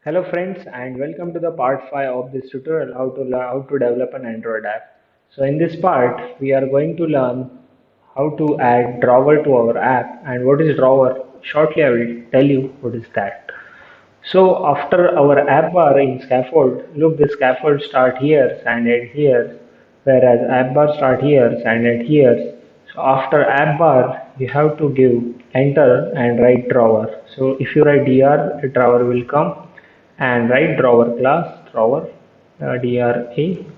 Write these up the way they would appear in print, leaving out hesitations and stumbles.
Hello friends and welcome to the part 5 of this tutorial how to develop an Android app. So in this part we are going to learn how to add drawer to our app and what is drawer. Shortly I will tell you what is that. So after our app bar in scaffold, look, the scaffold start here and end here, whereas app bar start here and end here. So after app bar, you have to give enter and write drawer. So if you write dr, a drawer will come, and write drawer class drawer dra,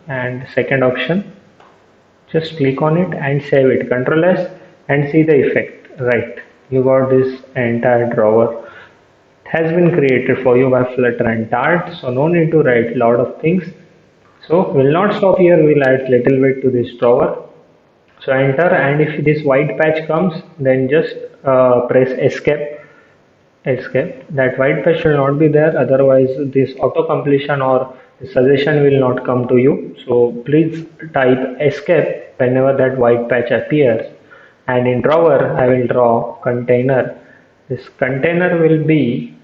and second option, just click on it and save it. Control S and see the effect. Right, you got this entire drawer has been created for you by Flutter and Dart, so no need to write lot of things. So we'll not stop here, we'll add little bit to this drawer. So enter, and if this white patch comes, then just press escape. Escape. That white patch will not be there, otherwise this auto completion or suggestion will not come to you. So please type escape whenever that white patch appears. And in drawer, I will draw container. This container will be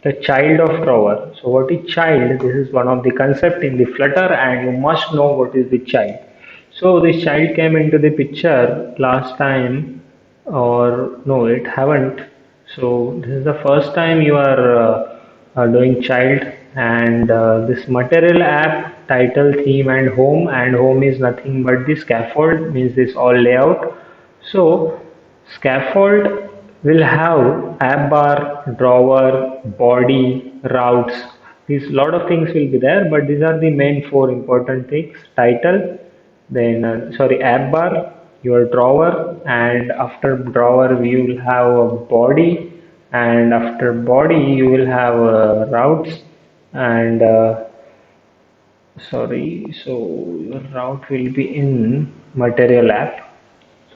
the child of drawer. So what is child? This is one of the concept in the Flutter and you must know what is the child. So this child came into the picture last time, or no, it haven't. So this is the first time you are doing child, and this material app title, theme and home is nothing but the scaffold, means this all layout. So scaffold will have app bar, drawer, body, routes. These lot of things will be there, but these are the main four important things. Title, then sorry, app bar, your drawer, and after drawer we will have a body, and after body you will have routes, and sorry, so your route will be in material app.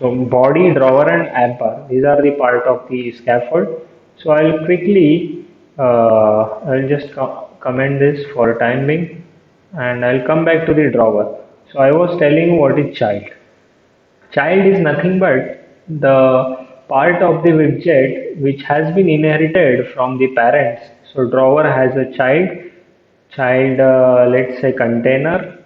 So body, drawer and app bar, these are the part of the scaffold. So I'll quickly, I'll just comment this for time being, and I'll come back to the drawer. So I was telling you what is child. Child is nothing but the part of the widget which has been inherited from the parents. So drawer has a child, let's say container.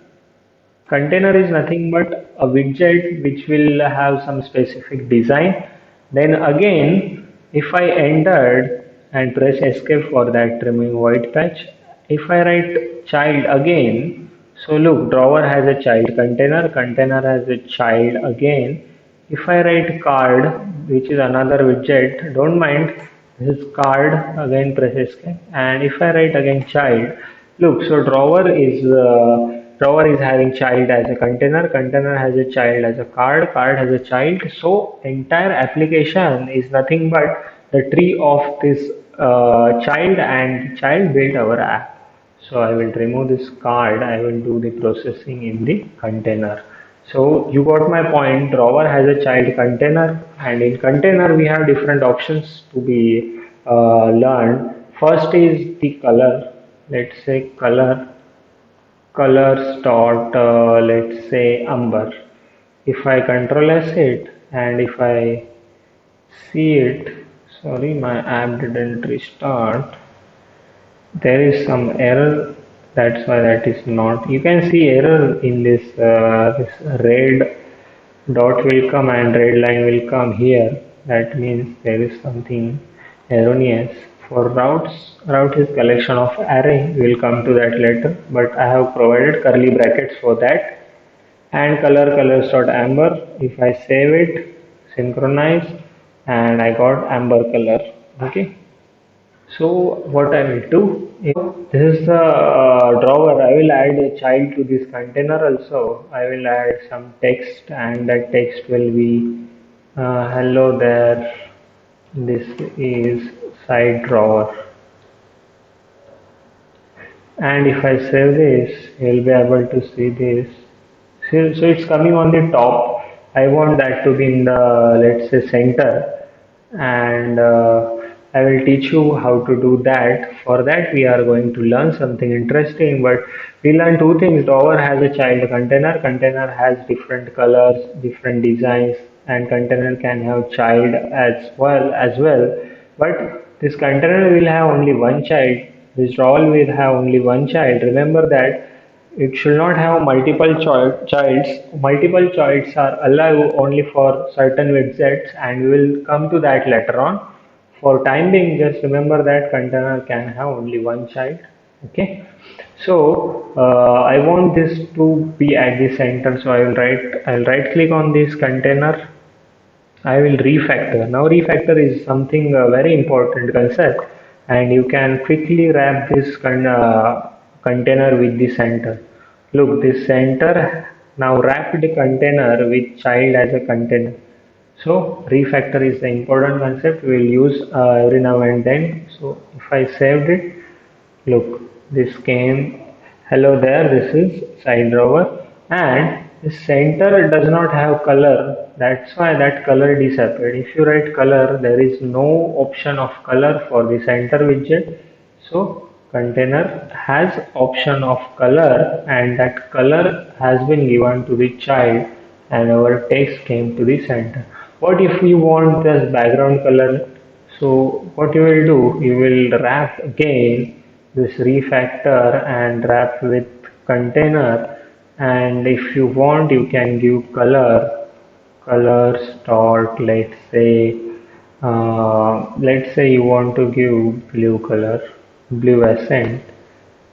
Container is nothing but a widget which will have some specific design. Then again, if I entered and press escape for that removing white patch, if I write child again, so look, drawer has a child container, container has a child again. If I write card, which is another widget, don't mind, this is card, again press escape. And if I write again child, look, so drawer is having child as a container, container has a child as a card, card has a child. So entire application is nothing but the tree of this child, and child built our app. So I will remove this card, I will do the processing in the container. So you got my point. Drawer has a child container, and in container we have different options to be learned. First is the color. Let's say colors dot, let's say umber. If I control S it, and if I see it, sorry, my app didn't restart. There is some error, that's why that is not. You can see error in this red dot will come and red line will come here. That means there is something erroneous. For routes, route is collection of array. We'll come to that later, but I have provided curly brackets for that. And colors dot amber. If I save it, synchronize, and I got amber color. Okay. So what I will do is, this is the drawer. I will add a child to this container also. I will add some text, and that text will be hello there. This is side drawer. And if I save this, you'll be able to see this. So it's coming on the top. I want that to be in the, let's say, center, and I will teach you how to do that. For that we are going to learn something interesting, but we learn two things. Drawer has a child container, container has different colors, different designs, and container can have child as well, but this container will have only one child, This drawer will have only one child. Remember that it should not have multiple childs. Multiple childs are allowed only for certain widgets, and we will come to that later on. For time being, just remember that container can have only one child. Okay. So I want this to be at the center. So I'll right click on this container. I will refactor. Now refactor is something very important concept, and you can quickly wrap this container with the center. Look, this center now wrapped the container with child as a container. So refactor is the important concept we will use every now and then. So if I saved it, look, this came, hello there, this is side drawer, and the center does not have color. That's why that color disappeared. If you write color, there is no option of color for the center widget. So container has option of color, and that color has been given to the child, and our text came to the center. What if you want this background color? So what you will do, you will wrap again this refactor and wrap with container, and if you want you can give colors dot, let's say you want to give blue color, blue accent,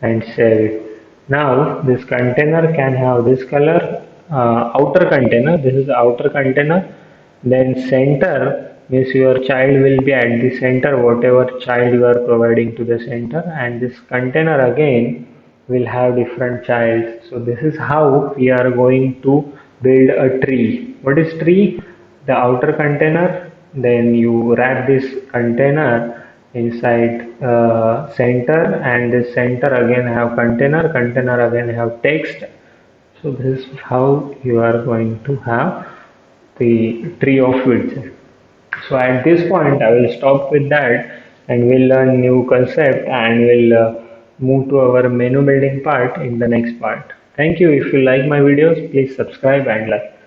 and save it. Now this container can have this color, outer container, this is the outer container, then center means your child will be at the center, whatever child you are providing to the center, and this container again will have different child. So this is how we are going to build a tree. What is tree? The outer container, then you wrap this container inside center, and this center again have container again have text. So this is how you are going to have the tree of widgets. So at this point I will stop with that, and we'll learn new concept, and we'll move to our menu building part in the next part. Thank you. If you like my videos, please subscribe and like.